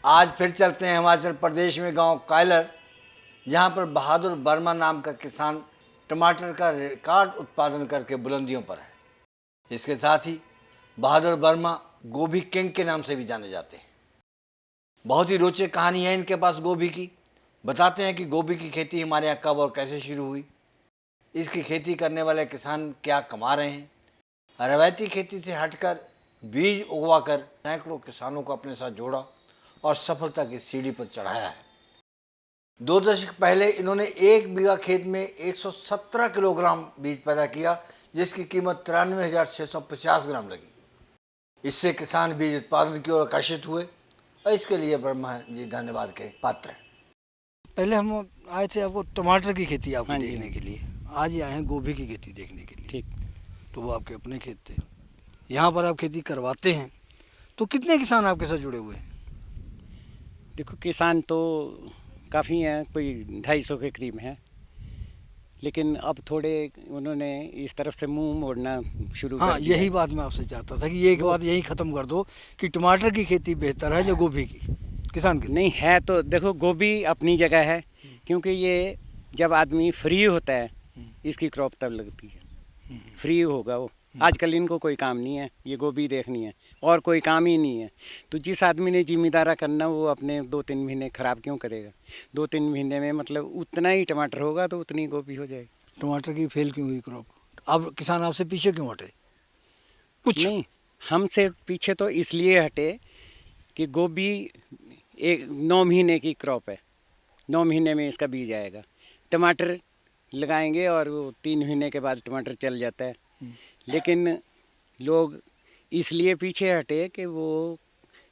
आज फिर चलते हैं हिमाचल प्रदेश में गांव कायलर, जहां पर बहादुर वर्मा नाम का किसान टमाटर का रिकॉर्ड उत्पादन करके बुलंदियों पर है। इसके साथ ही बहादुर वर्मा गोभी किंग के नाम से भी जाने जाते हैं। बहुत ही रोचक कहानी है इनके पास गोभी की। बताते हैं कि गोभी की खेती हमारे यहाँ कब और कैसे शुरू हुई, इसकी खेती करने वाले किसान क्या कमा रहे हैं, रवायती खेती से हटकर बीज उगवाकर सैकड़ों किसानों को अपने साथ जोड़ा और सफलता की सीढ़ी पर चढ़ाया है। 2 दशक पहले इन्होंने 1 बीघा खेत में 117 किलोग्राम बीज पैदा किया, जिसकी कीमत 93,650 ग्राम लगी। इससे किसान बीज उत्पादन की ओर आकर्षित हुए और इसके लिए वर्मा जी धन्यवाद के पात्र हैं। पहले हम आए थे आपको टमाटर की खेती आपको देखने के लिए, आज ही आए हैं गोभी की खेती देखने के लिए। ठीक। तो वो आपके अपने खेत थे, यहाँ पर आप खेती करवाते हैं, तो कितने किसान आपके साथ जुड़े हुए हैं? देखो, किसान तो काफ़ी हैं, कोई 250 के करीब हैं, लेकिन अब थोड़े उन्होंने इस तरफ से मुंह मोड़ना शुरू कर दिया। यही बात मैं आपसे चाहता था कि ये एक बात यही ख़त्म कर दो कि टमाटर की खेती बेहतर है या गोभी की किसान की? नहीं है तो देखो, गोभी अपनी जगह है, क्योंकि ये जब आदमी फ्री होता है इसकी क्रॉप तब लगती है। फ्री होगा वो, आजकल इनको कोई काम नहीं है, ये गोभी देखनी है और कोई काम ही नहीं है। तो जिस आदमी ने जिम्मेदारा करना वो अपने 2-3 महीने ख़राब क्यों करेगा? 2-3 महीने में मतलब उतना ही टमाटर होगा तो उतनी गोभी हो जाएगी। टमाटर की फेल क्यों हुई क्रॉप? अब किसान आपसे पीछे क्यों हटे? कुछ नहीं, हमसे पीछे तो इसलिए हटे कि गोभी 9 महीने की क्रॉप है, 9 महीने में इसका बीज आएगा। टमाटर लगाएंगे और वो 3 महीने के बाद टमाटर चल जाता है। लेकिन लोग इसलिए पीछे हटे कि वो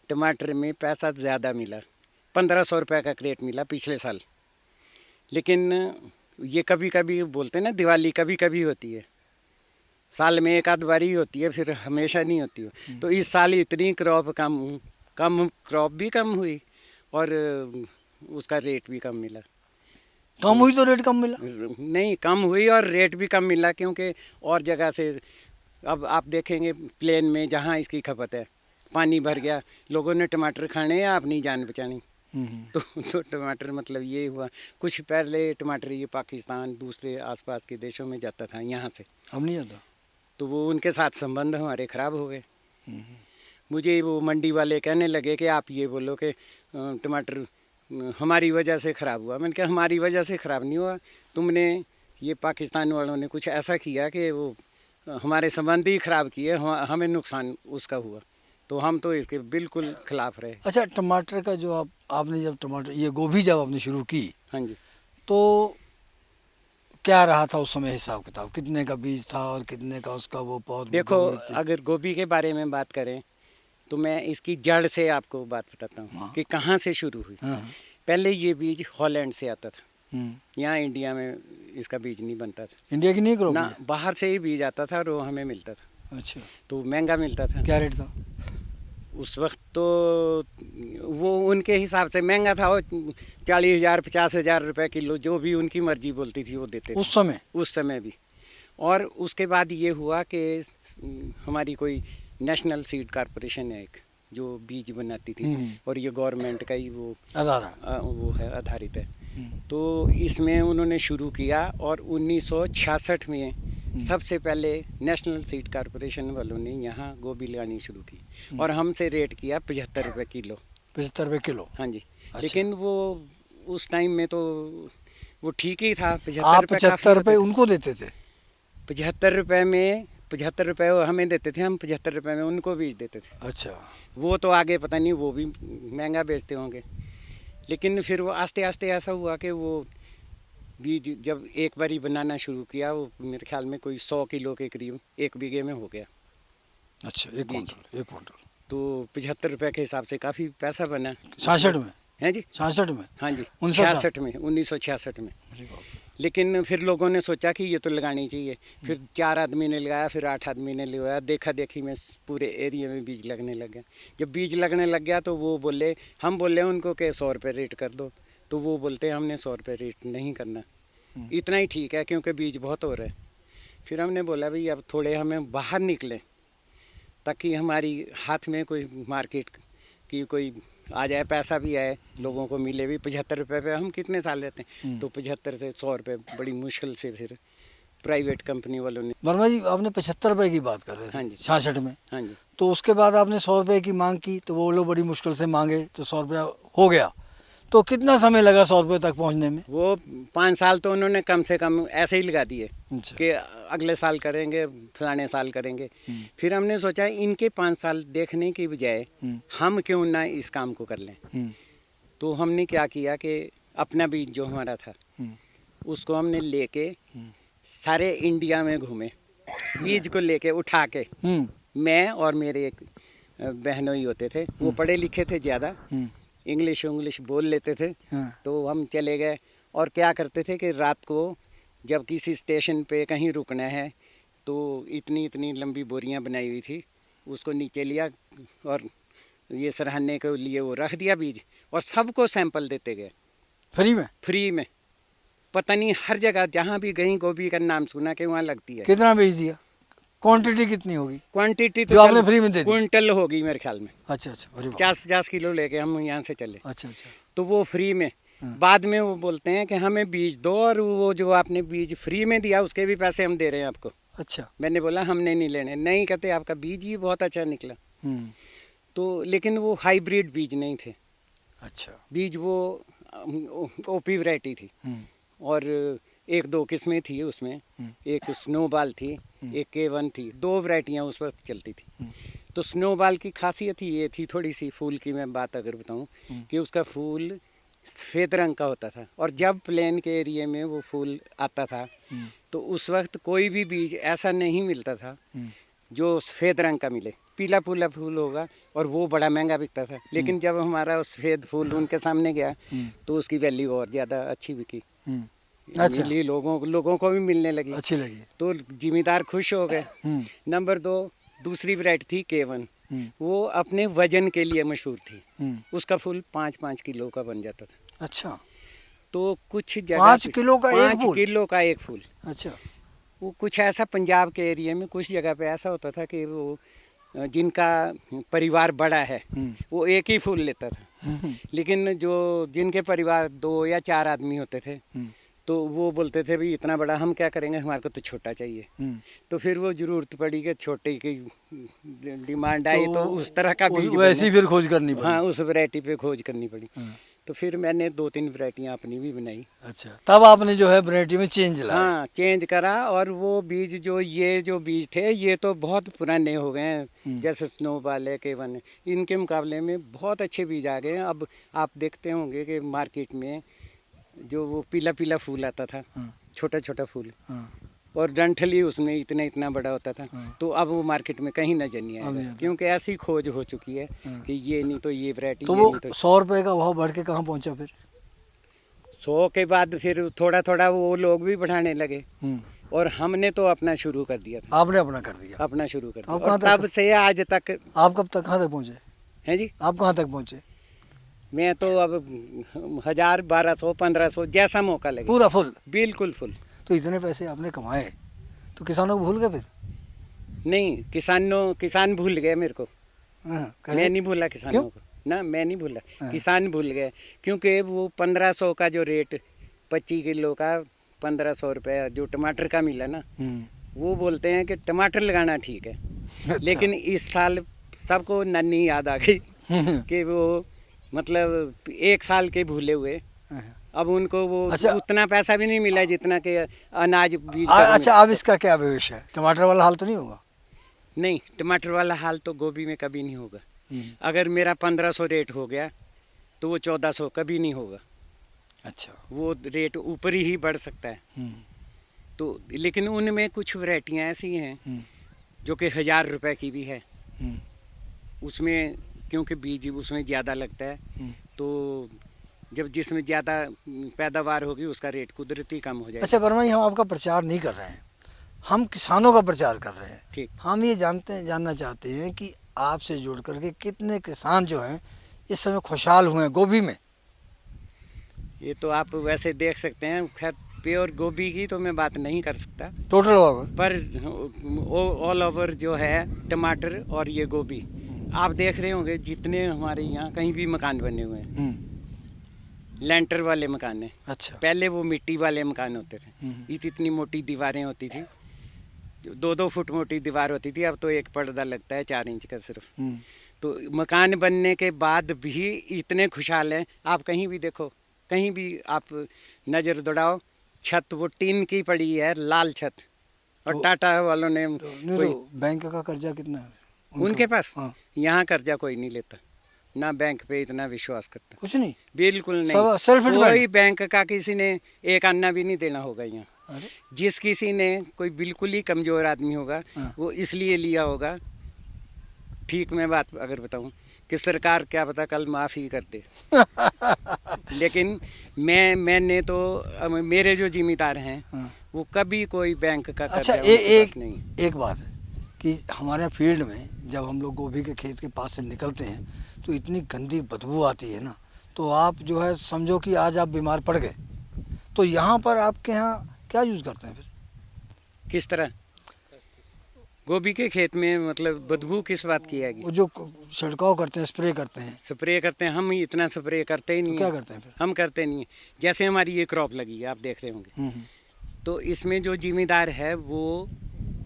टमाटर में पैसा ज़्यादा मिला, 1500 रुपये का क्रेट मिला पिछले साल। लेकिन ये कभी कभी बोलते हैं ना, दिवाली कभी कभी होती है, साल में एक आध बारी होती है, फिर हमेशा नहीं होती है। तो इस साल इतनी क्रॉप कम क्रॉप भी कम हुई और उसका रेट भी कम मिला। कम हुई तो रेट कम मिला? नहीं, कम हुई और रेट भी कम मिला, क्योंकि और जगह से अब आप देखेंगे प्लेन में जहाँ इसकी खपत है, पानी भर गया, लोगों ने टमाटर खाने या अपनी जान बचानी। तो टमाटर मतलब ये हुआ। कुछ पहले टमाटर ये पाकिस्तान दूसरे आसपास के देशों में जाता था, यहाँ से अब नहीं जाता। तो वो उनके साथ संबंध हमारे ख़राब हो गए। मुझे वो मंडी वाले कहने लगे कि आप ये बोलो कि टमाटर हमारी वजह से ख़राब हुआ। मैंने कहा हमारी वजह से ख़राब नहीं हुआ, तुमने ये पाकिस्तान वालों ने कुछ ऐसा किया कि वो हमारे संबंध ही ख़राब किए, हमें नुकसान उसका हुआ, तो हम तो इसके बिल्कुल ख़िलाफ़ रहे। अच्छा, टमाटर का जो आपने जब टमाटर ये गोभी जब आपने शुरू की, हाँ जी, तो क्या रहा था उस समय हिसाब किताब? कितने का बीज था और कितने का उसका वो पौध? देखो, अगर गोभी के बारे में बात करें तो मैं इसकी जड़ से आपको बात बताता हूँ कि कहाँ से शुरू हुई। पहले ये बीज हॉलैंड से आता था, यहाँ इंडिया में इसका बीज नहीं बनता था। इंडिया की नहीं क्रॉप ना, बाहर से ही बीज आता था और वो हमें मिलता था। अच्छा, तो महंगा मिलता था। क्या रेट था उस वक्त? तो वो उनके हिसाब से महंगा था, वो 40,000 50,000 रुपये किलो, जो भी उनकी मर्जी बोलती थी वो देते थे उस समय भी। और उसके बाद ये हुआ कि हमारी कोई नेशनल सीड कॉरपोरेशन है एक, जो बीज बनाती थी, और ये गवर्नमेंट का ही वो है, आधारित है। तो इसमें उन्होंने शुरू किया और 1966 में सबसे पहले नेशनल सीड कॉरपोरेशन वालों ने यहाँ गोभी लगानी शुरू की और हमसे रेट किया 75 रुपये किलो। 75 रुपये किलो? हाँ जी। अच्छा। लेकिन वो उस टाइम में तो वो ठीक ही था। 75 रुपये उनको देते थे? 75 रुपये में 75 रुपये वो हमें देते थे, हम 75 रुपये में उनको बीज देते थे। अच्छा। वो तो आगे पता नहीं, वो भी महंगा बेचते होंगे। लेकिन फिर वो आस्ते आस्ते ऐसा हुआ कि वो बीज जब एक बारी बनाना शुरू किया, वो मेरे ख्याल में कोई 100 किलो के करीब 1 बीघे में हो गया। अच्छा, 1 क्विंटल। तो 75 रुपये के हिसाब से काफ़ी पैसा बना। 66 में है जी? 66 में? हाँ जी, 1966 में। लेकिन फिर लोगों ने सोचा कि ये तो लगानी चाहिए। फिर 4 आदमी ने लगाया, फिर 8 आदमी ने लगाया, देखा देखी में पूरे एरिया में बीज लगने लग गया। जब बीज लगने लग गया तो वो बोले, हम बोले उनको कि 100 रुपये रेट कर दो, तो वो बोलते हमने 100 रुपये रेट नहीं करना, इतना ही ठीक है क्योंकि बीज बहुत हो रहा है। फिर हमने बोला भाई अब थोड़े हमें बाहर निकलें ताकि हमारी हाथ में कोई मार्केट की कोई आ जाए, पैसा भी आए, लोगों को मिले भी। 75 रुपये पे हम कितने साल रहते हैं, तो 75 से 100 रुपये बड़ी मुश्किल से फिर प्राइवेट कंपनी वालों ने। वर्मा जी, आपने 75 रुपये की बात कर रहे थे। हाँ जी। 66 में। हाँ जी। तो उसके बाद आपने 100 रुपये की मांग की, तो वो लोग बड़ी मुश्किल से मांगे, तो 100 रुपया हो गया। तो कितना समय लगा 100 रुपये तक पहुंचने में? वो 5 साल तो उन्होंने कम से कम ऐसे ही लगा दिए अच्छा। कि अगले साल करेंगे, फलाने साल करेंगे। फिर हमने सोचा इनके 5 साल देखने की बजाय हम क्यों ना इस काम को कर लें। तो हमने क्या किया कि अपना बीज जो हमारा था उसको हमने लेके सारे इंडिया में घूमे, बीज को लेके उठा के। मैं और मेरे एक बहनों ही होते थे, वो पढ़े लिखे थे ज़्यादा, इंग्लिश बोल लेते थे। तो हम चले गए और क्या करते थे कि रात को जब किसी स्टेशन पे कहीं रुकना है तो इतनी इतनी लंबी बोरियां बनाई हुई थी, उसको नीचे लिया और ये सराहने के लिए वो रख दिया बीज, और सबको सैंपल देते गए फ्री में। पता नहीं हर जगह जहाँ भी कहीं गोभी का नाम सुना कि वहाँ लगती है। कितना बेच दिया? क्वांटिटी कितनी होगी? क्वांटिटी तो जो आपने फ्री में दे दी? क्विंटल होगी मेरे ख्याल में। अच्छा। 50 किलो लेके हम यहाँ से चले। अच्छा। तो वो फ्री में। बाद में वो बोलते हैं कि हमें बीज दो, और वो जो आपने बीज फ्री में दिया उसके भी पैसे हम दे रहे हैं आपको। अच्छा। मैंने बोला हमने नहीं लेने। नहीं, कहते आपका बीज ही बहुत अच्छा निकला। तो लेकिन वो हाइब्रिड बीज नहीं थे। अच्छा। बीज वो ओपी वैरायटी थी, और 1-2 किस्में थी उसमें। एक स्नोबॉल थी, एक K1 थी, 2 वैरायटियाँ उस वक्त चलती थी। तो स्नोबॉल की खासियत ही ये थी, थोड़ी सी फूल की मैं बात अगर बताऊं, कि उसका फूल सफ़ेद रंग का होता था, और जब प्लेन के एरिया में वो फूल आता था तो उस वक्त कोई भी बीज ऐसा नहीं मिलता था जो सफ़ेद रंग का मिले। पीला फूल होगा और वो बड़ा महंगा बिकता था। लेकिन जब हमारा सफ़ेद फूल उनके सामने गया तो उसकी वैल्यू और ज़्यादा अच्छी बिकी। अच्छा। मिली, लोगों को भी मिलने लगी, अच्छी लगी, तो जिम्मेदार खुश हो गए। नंबर 2 दूसरी वैरायटी थी K1। वो अपने वजन के लिए मशहूर थी। उसका फूल 5-5 किलो का बन जाता था। अच्छा। तो कुछ जगह 5 किलो का एक फूल? 5 किलो का एक फूल। अच्छा। वो कुछ ऐसा पंजाब के एरिया में कुछ जगह पे ऐसा होता था कि वो जिनका परिवार बड़ा है वो एक ही फूल लेता था। लेकिन जो जिनके परिवार 2 या 4 आदमी होते थे तो वो बोलते थे भी इतना बड़ा हम क्या करेंगे, हमारे को तो छोटा चाहिए। तो फिर वो जरूरत पड़ी कि छोटे की डिमांड आई, तो उस तरह का बीज वैसी फिर खोज करनी पड़ी। हाँ, उस वैरायटी पे खोज करनी पड़ी। तो फिर मैंने 2-3 वैरायटियाँ अपनी भी बनाई। अच्छा, तब आपने जो है वैरायटी में चेंज लाया? हाँ, चेंज करा। और वो बीज जो बीज थे ये तो बहुत पुराने हो गए हैं, जैसे स्नोबॉल है, K1 है, इनके मुकाबले में बहुत अच्छे बीज आ गए हैं। अब आप देखते होंगे कि मार्केट में जो वो पीला फूल आता था, छोटा फूल, और डंठल उसमें इतना बड़ा होता था। तो अब वो मार्केट में कहीं नजर नहीं आएगा, क्योंकि ऐसी खोज हो चुकी है कि ये नहीं तो ये वैरायटी। तो वो 100 रुपए का भाव बढ़ के कहाँ पहुंचा फिर? 100 के बाद फिर थोड़ा वो लोग भी बढ़ाने लगे, और हमने तो अपना शुरू कर दिया था। आपने अपना कर दिया? अपना शुरू कर दिया, और तब से आज तक। आप कब तक, कहाँ तक पहुँचे हैं जी? आप कहाँ तक पहुँचे? मैं तो अब 1000, 1200, 1500 जैसा मौका लगे। पूरा फुल? बिल्कुल फुल। तो इतने पैसे आपने कमाए तो किसानों को भूल गए फिर? नहीं, किसान भूल गए मेरे को। मैं नहीं भूला किसानों को ना, मैं नहीं भूला, किसान भूल गए। क्योंकि वो 1500 का जो रेट 25 किलो का 1500 रुपये जो टमाटर का मिला ना, वो बोलते हैं कि टमाटर लगाना ठीक है। अच्छा। लेकिन इस साल सबको नन्ही याद आ गई कि वो मतलब 1 साल के भूले हुए, अब उनको वो उतना पैसा भी नहीं मिला जितना कि अनाज बीज। अच्छा, अब इसका क्या भविष्य है? टमाटर वाला हाल तो नहीं होगा? नहीं, टमाटर वाला हाल तो गोभी में कभी नहीं होगा। अगर मेरा 1500 रेट हो गया तो वो 1400 कभी नहीं होगा। अच्छा। वो रेट ऊपर ही बढ़ सकता है। तो लेकिन उनमें कुछ वैरायटियाँ ऐसी हैं जो कि 1000 रुपए की भी है। उसमें क्योंकि बीज उसमें ज़्यादा लगता है, तो जब जिसमें ज़्यादा पैदावार होगी उसका रेट कुदरती कम हो जाएगा। अच्छा वर्मा जी, हम आपका प्रचार नहीं कर रहे हैं, हम किसानों का प्रचार कर रहे हैं। ठीक। हम ये जानना चाहते हैं कि आपसे जुड़ करके कितने किसान जो हैं इस समय खुशहाल हुए हैं गोभी में? ये तो आप वैसे देख सकते हैं। खैर प्योर गोभी की तो मैं बात नहीं कर सकता, टोटल ओवर, पर ऑल ओवर जो है टमाटर और ये गोभी आप देख रहे होंगे जितने हमारे यहाँ कहीं भी मकान बने हुए हैं, लेंटर वाले मकान हैं। अच्छा। पहले वो मिट्टी वाले मकान होते थे, इतनी मोटी दीवारें होती थी, 2-2 फुट मोटी दीवार होती थी। अब तो एक पर्दा लगता है 4 इंच का सिर्फ। तो मकान बनने के बाद भी इतने खुशहाल हैं। आप कहीं भी देखो, कहीं भी आप नज़र दौड़ाओ, छत वो टीन की पड़ी है, लाल छत। और टाटा वालों ने तो बैंक का कर्जा कितना है उनके पास? हाँ। यहाँ कर्जा कोई नहीं लेता, ना बैंक पे इतना विश्वास करता, कुछ नहीं, बिल्कुल नहीं। सब सेल्फ कोई बैंक का किसी ने एक अन्ना भी नहीं देना होगा यहाँ। अरे जिस किसी ने कोई बिल्कुल ही कमज़ोर आदमी होगा, वो इसलिए लिया होगा, ठीक मैं बात अगर बताऊं, कि सरकार क्या पता कल माफ़ी कर दे। लेकिन मैंने तो मेरे जो जिम्मेदार हैं, वो कभी कोई बैंक का अच्छा, एक बात है कि हमारे फील्ड में जब हम लोग गोभी के खेत के पास से निकलते हैं तो इतनी गंदी बदबू आती है ना, तो आप जो है समझो कि आज आप बीमार पड़ गए, तो यहाँ पर आपके यहाँ क्या यूज़ करते हैं फिर? किस तरह गोभी के खेत में, मतलब बदबू किस बात की है? वो जो छिड़काव करते हैं, स्प्रे करते हैं। स्प्रे करते हैं, हम इतना स्प्रे करते ही नहीं। तो क्या करते हैं फिर? हम करते नहीं है। जैसे हमारी ये क्रॉप लगी है, आप देख रहे होंगे, तो इसमें जो जिम्मेदार है वो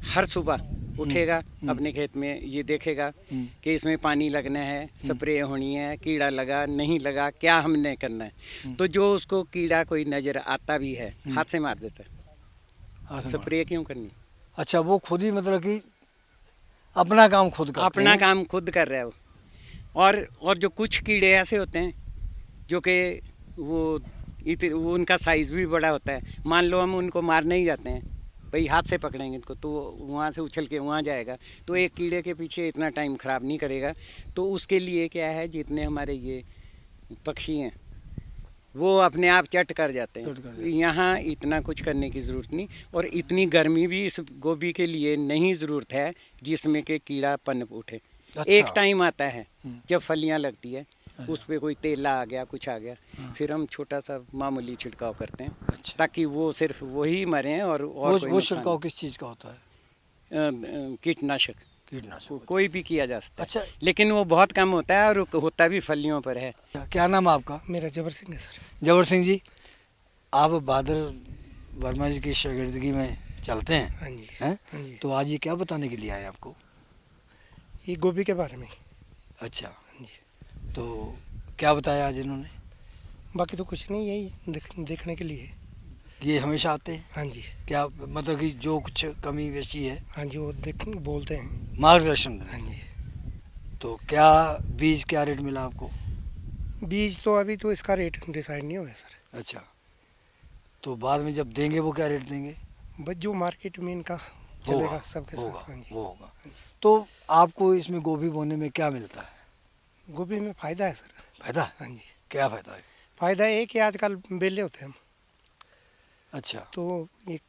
हर सुबह उठेगा, अपने खेत में ये देखेगा कि इसमें पानी लगना है, स्प्रे होनी है, कीड़ा लगा नहीं लगा, क्या हमने करना है। तो जो उसको कीड़ा कोई नज़र आता भी है, हाथ से मार देता है। स्प्रे क्यों करनी? अच्छा, वो खुद ही मतलब कि अपना काम खुद करते हैं। अपना काम खुद कर रहा है वो। और जो कुछ कीड़े ऐसे होते हैं जो कि वो उनका साइज़ भी बड़ा होता है। मान लो हम उनको मारने ही जाते हैं, भाई हाथ से पकड़ेंगे इनको, तो वहाँ से उछल के वहाँ जाएगा, तो एक कीड़े के पीछे इतना टाइम ख़राब नहीं करेगा। तो उसके लिए क्या है, जितने हमारे ये पक्षी हैं वो अपने आप चट कर जाते हैं। यहाँ इतना कुछ करने की ज़रूरत नहीं, और इतनी गर्मी भी इस गोभी के लिए नहीं ज़रूरत है जिसमें कि कीड़ा पनप उठे। अच्छा। एक टाइम आता है जब फलियाँ लगती है, उस पर कोई तेला आ गया, कुछ आ गया, फिर हम छोटा सा मामूली छिड़काव करते हैं। अच्छा। ताकि वो सिर्फ वही मरें। और वो छिड़काव किस चीज़ का होता है? कीटनाशक कोई भी किया जा सकता है। अच्छा। लेकिन वो बहुत कम होता है, और होता भी फलियों पर है। क्या नाम है आपका? मेरा जबर सिंह है सर। जबर सिंह जी, आप बहादुर वर्मा जी की शागिर्दगी में चलते हैं? हाँ जी। हैं? हाँ जी। तो आज ये क्या बताने के लिए आए आपको? ये गोभी के बारे में। अच्छा। हाँ जी। तो क्या बताया आज इन्होंने? बाकी तो कुछ नहीं, यही देखने के लिए। ये हमेशा आते हैं? हाँ जी। क्या मतलब कि जो कुछ कमी बेची है? हाँ जी, वो बोलते हैं, मार्गदर्शन। हाँ जी। तो क्या बीज क्या रेट मिला आपको? बीज तो अभी तो इसका रेट डिसाइड नहीं हुआ है सर। अच्छा, तो बाद में जब देंगे वो क्या रेट देंगे? बस जो मार्केट में इनका चलेगा सबके साथ। हाँ जी। वो होगा। तो आपको इसमें गोभी बोने में क्या मिलता है? गोभी में फ़ायदा है सर। फायदा? हाँ जी। क्या फायदा है? फ़ायदा ये कि आजकल बेले होते हैं हम। अच्छा। तो एक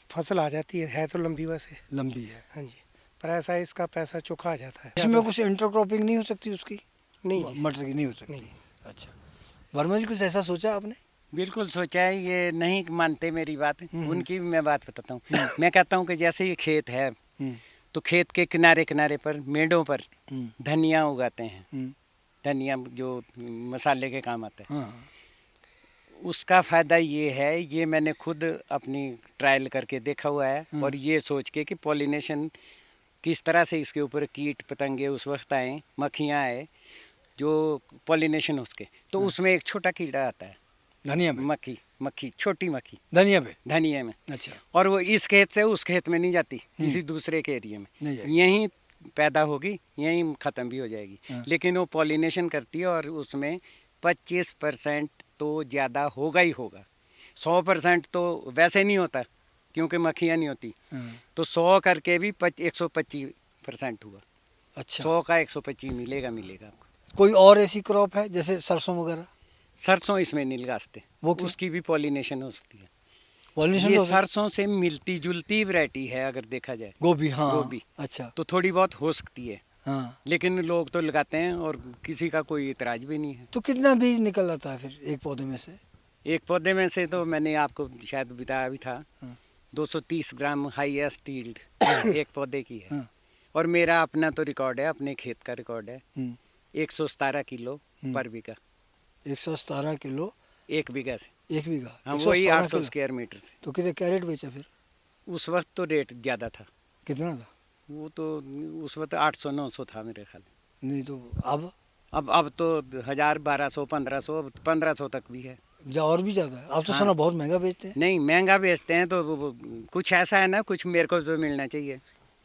फसल आ जाती है तो लंबी, वैसे लंबी है। हाँ जी, पर ऐसा इसका पैसा चोखा आ जाता है। इसमें कुछ इंटरक्रॉपिंग नहीं हो सकती उसकी? नहीं, मटर की नहीं हो सकती? नहीं। अच्छा, वर्मा जी कुछ ऐसा सोचा आपने? बिल्कुल सोचा है, ये नहीं मानते मेरी बात, उनकी भी मैं बात बताता हूँ। मैं कहता हूँ कि जैसे ये खेत है, तो खेत के किनारे किनारे पर, मेड़ों पर धनिया उगाते हैं। धनिया जो मसाले के काम आता है। हाँ। उसका फ़ायदा ये है, ये मैंने खुद अपनी ट्रायल करके देखा हुआ है, और ये सोच के कि पॉलिनेशन किस तरह से इसके ऊपर कीट पतंगे उस वक्त आए, मक्खियाँ आए, जो पॉलिनेशन उसके, तो उसमें एक छोटा कीड़ा आता है, धनिया में? मक्खी, छोटी मक्खी धनिया पे? धनिया में। अच्छा। और वो इस खेत से उस खेत में नहीं जाती, किसी दूसरे के एरिया में नहीं जाएगी। यहीं पैदा होगी, यहीं ख़त्म भी हो जाएगी। लेकिन वो पॉलिनेशन करती है, और उसमें 25% तो ज़्यादा होगा ही होगा। 100% तो वैसे नहीं होता, क्योंकि मक्खियाँ नहीं होती। तो 100 करके भी 125% हुआ। अच्छा। 100 का 125 मिलेगा आपको। कोई और ऐसी क्रॉप है जैसे सरसों वगैरह? सरसों इसमें नहीं लगाते, वो उसकी भी पॉलिनेशन हो सकती है। पॉलिनेशन ये सरसों से मिलती जुलती वैरायटी है अगर देखा जाए। गोभी? हाँ। गोभी। अच्छा। तो थोड़ी बहुत हो सकती है। हाँ। लेकिन लोग तो लगाते हैं, और किसी का कोई इतराज भी नहीं है। तो कितना बीज निकल आता है फिर एक पौधे में से? एक पौधे में से तो मैंने आपको शायद बताया भी था, 230 ग्राम हाईएस्ट यील्ड एक पौधे की है। और मेरा अपना तो रिकॉर्ड है, अपने खेत का रिकॉर्ड है, हम्म, 117 किलो पर बीघा, 117 किलो एक बीघा से। 1 बीघा, हाँ, वही 117 800 किलो। स्क्वायर मीटर से। तो कितने क्या रेट बेचा फिर? उस वक्त तो रेट ज़्यादा था, कितना था? वो तो उस वक्त 800-900 था मेरे ख्याल में। नहीं तो अब अब तो 1000, 1200, 1500, अब 1500 तक भी है। और भी ज़्यादा है। अब तो हाँ। सुना बहुत महंगा बेचते हैं। नहीं, महंगा बेचते हैं तो कुछ ऐसा है ना, कुछ मेरे को तो मिलना चाहिए,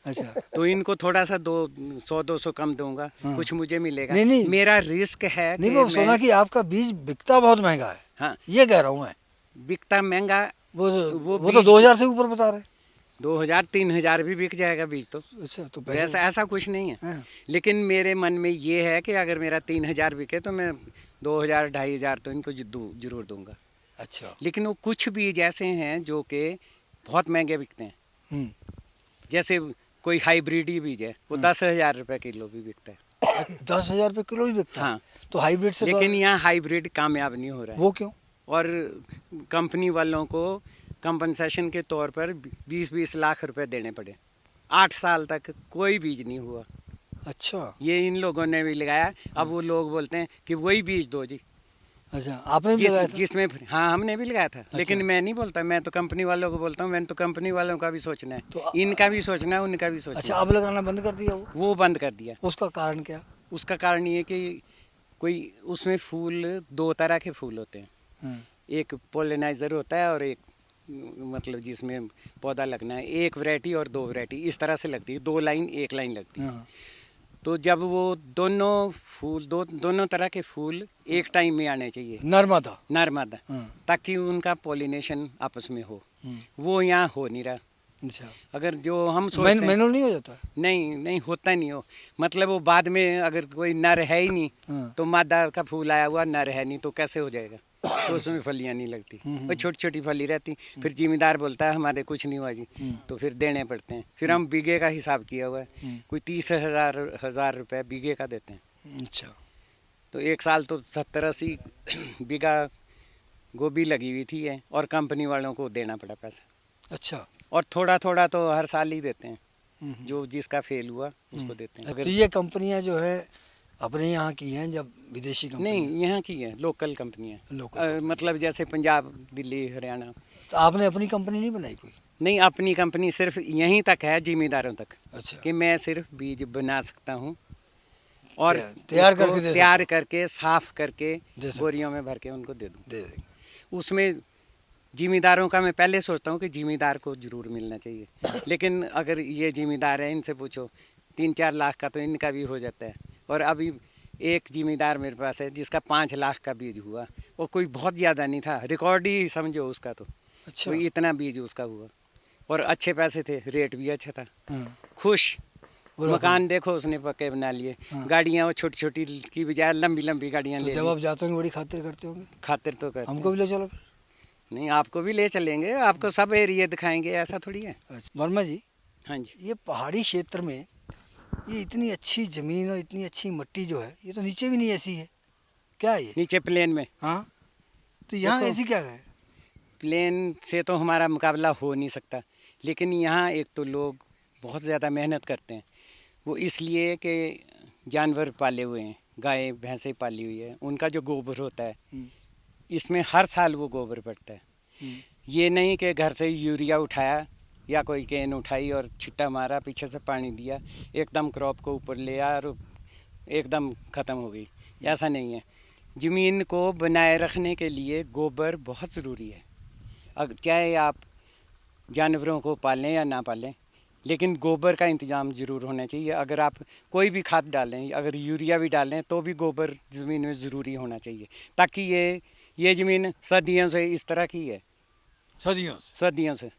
अच्छा। तो इनको थोड़ा सा 100-200 कम दूंगा, हाँ। कुछ मुझे मिलेगा। नहीं, नहीं। मेरा रिस्क है नहीं, कि वो सुना कि आपका बीज बिकता बहुत महंगा है, हाँ, ये कह रहा हूँ मैं। बिकता महंगा। वो वो तो बीज 2000 से ऊपर बता रहे हैं। 2000-3000 भी बिक जाएगा बीज तो। अच्छा, तो वैसा पैसे। ऐसा कुछ नहीं है, हाँ। लेकिन मेरे मन में ये है कि अगर मेरा 3000 बिके तो मैं 2000-2500 तो इनको जरूर दूंगा। अच्छा। लेकिन वो कुछ बीज ऐसे हैं जो कि बहुत महंगे बिकते हैं। हम्म। जैसे कोई हाइब्रिड ही बीज है, वो 10,000 रुपये किलो भी बिकता है। 10,000 रुपये किलो ही बिकता है। हाँ। तो हाइब्रिड से लेकिन तो यहाँ हाइब्रिड कामयाब नहीं हो रहा है। वो क्यों? और कंपनी वालों को कंपनसेशन के तौर पर 20-20 लाख रुपए देने पड़े। 8 साल तक कोई बीज नहीं हुआ। अच्छा। ये इन लोगों ने भी लगाया, अब वो लोग बोलते हैं कि वही बीज दो जी। अच्छा, आपने भी लगाया था? जिसमें हाँ, हमने भी लगाया था। लेकिन मैं नहीं बोलता, मैं तो कंपनी वालों को बोलता हूँ। मैंने तो कंपनी वालों का भी सोचना है, तो इनका भी सोचना है, उनका भी सोचना अच्छा, है। अब लगाना बंद कर दिया वो बंद कर दिया। उसका कारण क्या? उसका कारण ये कि कोई उसमें फूल 2 तरह के फूल होते हैं। हाँ। एक पोलिनाइजर होता है और एक मतलब जिसमें पौधा लगना है। एक वैरायटी और 2 वैरायटी इस तरह से लगती है, 2 लाइन 1 लाइन लगती है। हाँ। तो जब वो दोनों फूल दोनों तरह के फूल एक टाइम में आने चाहिए, नर्मदा। नर मादा, हाँ। ताकि उनका पॉलिनेशन आपस में हो। हम्म। वो यहाँ हो नहीं रहा। अच्छा, अगर जो हम सोचते हैं, मैनुअल नहीं हो जाता है? नहीं नहीं होता नहीं हो, मतलब वो बाद में अगर कोई नर है ही नहीं, हाँ। तो मादा का फूल आया हुआ नर है नहीं, तो कैसे हो जाएगा? तो उसमें फलियाँ नहीं लगती, वो छोटी छोटी फली रहती। फिर जिम्मेदार बोलता है हमारे कुछ नहीं हुआ जी, तो फिर देने पड़ते हैं। फिर हम बीघे का हिसाब किया हुआ है, कोई 30,000 रुपये बीघे का देते हैं। अच्छा। तो एक साल तो 70-80 बीघा गोभी लगी हुई थी है, और कंपनी वालों को देना पड़ा पैसा। अच्छा। और थोड़ा थोड़ा तो हर साल ही देते हैं, हम्म। जो जिसका फेल हुआ उसको देते हैं। तो ये कंपनियां जो है अपने यहाँ की हैं, जब विदेशी कंपनी? नहीं, यहाँ की है, लोकल कंपनियाँ। लोकल। मतलब जैसे पंजाब, दिल्ली, हरियाणा। तो आपने अपनी कंपनी नहीं बनाई कोई? नहीं, अपनी कंपनी सिर्फ यहीं तक है, जिम्मेदारों तक, अच्छा। कि मैं सिर्फ बीज बना सकता हूँ और तैयार उसको करके दे तैयार सकते करके साफ करके दे सकते बोरियों में भर के उनको दे दूँ। दे देंगे। उसमें जिम्मेदारों का मैं पहले सोचता हूँ कि जिम्मेदार को ज़रूर मिलना चाहिए। लेकिन अगर ये जिम्मेदार है, इनसे पूछो 3-4 लाख का तो इनका भी हो जाता है। और अभी एक जिम्मेदार मेरे पास है जिसका 5 लाख का बीज हुआ, वो कोई बहुत ज़्यादा नहीं था, रिकॉर्ड ही समझो उसका। तो अच्छा। कोई इतना बीज उसका हुआ और अच्छे पैसे थे, रेट भी अच्छा था। हाँ। खुश। बोला मकान देखो उसने पक्के बना लिए। हाँ। गाड़ियाँ वो छोटी छोटी की बजाय लंबी लंबी गाड़ियाँ तो ले जब ली। आप जाते होंगे बड़ी खातिर करते होंगे? खातिर तो करते हमको हैं। भी ले चलो फिर। नहीं, आपको भी ले चलेंगे, आपको सब एरिया दिखाएंगे, ऐसा थोड़ी है। अच्छा वर्मा जी, हाँ जी। ये पहाड़ी क्षेत्र में ये इतनी अच्छी ज़मीन और इतनी अच्छी मिट्टी जो है, ये तो नीचे भी नहीं ऐसी है, क्या है ये? नीचे प्लेन में, हाँ, तो यहाँ देखो। ऐसी क्या है? प्लेन से तो हमारा मुकाबला हो नहीं सकता, लेकिन यहाँ एक तो लोग बहुत ज़्यादा मेहनत करते हैं। वो इसलिए कि जानवर पाले हुए हैं, गाय भैंसें पाली हुई है, उनका जो गोबर होता है इसमें हर साल वो गोबर पड़ता है। ये नहीं कि घर से यूरिया उठाया या कोई कैन उठाई और छिट्टा मारा, पीछे से पानी दिया, एकदम क्रॉप को ऊपर ले आया और एकदम ख़त्म हो गई, ऐसा नहीं है। ज़मीन को बनाए रखने के लिए गोबर बहुत ज़रूरी है। अब चाहे आप जानवरों को पालें या ना पालें, लेकिन गोबर का इंतज़ाम ज़रूर होना चाहिए। अगर आप कोई भी खाद डालें, अगर यूरिया भी डालें, तो भी गोबर ज़मीन में ज़रूरी होना चाहिए, ताकि ये ज़मीन सदियों से इस तरह की है। सदियों से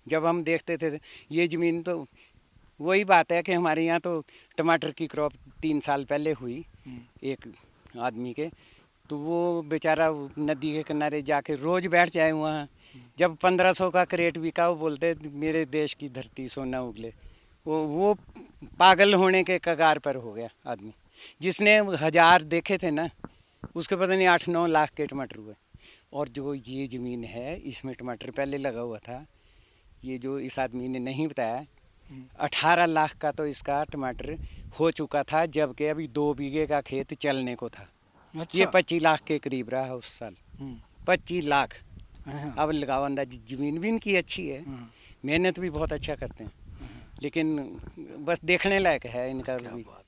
जब हम देखते थे ये ज़मीन, तो वही बात है कि हमारे यहाँ तो टमाटर की क्रॉप 3 साल पहले हुई एक आदमी के, तो वो बेचारा नदी के किनारे जाके रोज़ बैठ जाए वहाँ। जब 1500 का क्रेट बिका, वो बोलते मेरे देश की धरती सोना उगले। वो पागल होने के कगार पर हो गया आदमी। जिसने 1000 देखे थे ना, उसके पता नहीं 8-9 लाख के टमाटर हुए। और जो ये ज़मीन है, इसमें टमाटर पहले लगा हुआ था, ये जो इस आदमी ने नहीं बताया, 18 लाख का तो इसका टमाटर हो चुका था, जबकि अभी 2 बीघे का खेत चलने को था। अच्छा। ये 25 लाख के करीब रहा उस साल। 25 लाख। हाँ। अब लगाओ अंदाज, जमीन भी इनकी अच्छी है, मेहनत भी बहुत अच्छा करते हैं, लेकिन बस देखने लायक है इनका क्या भी। बात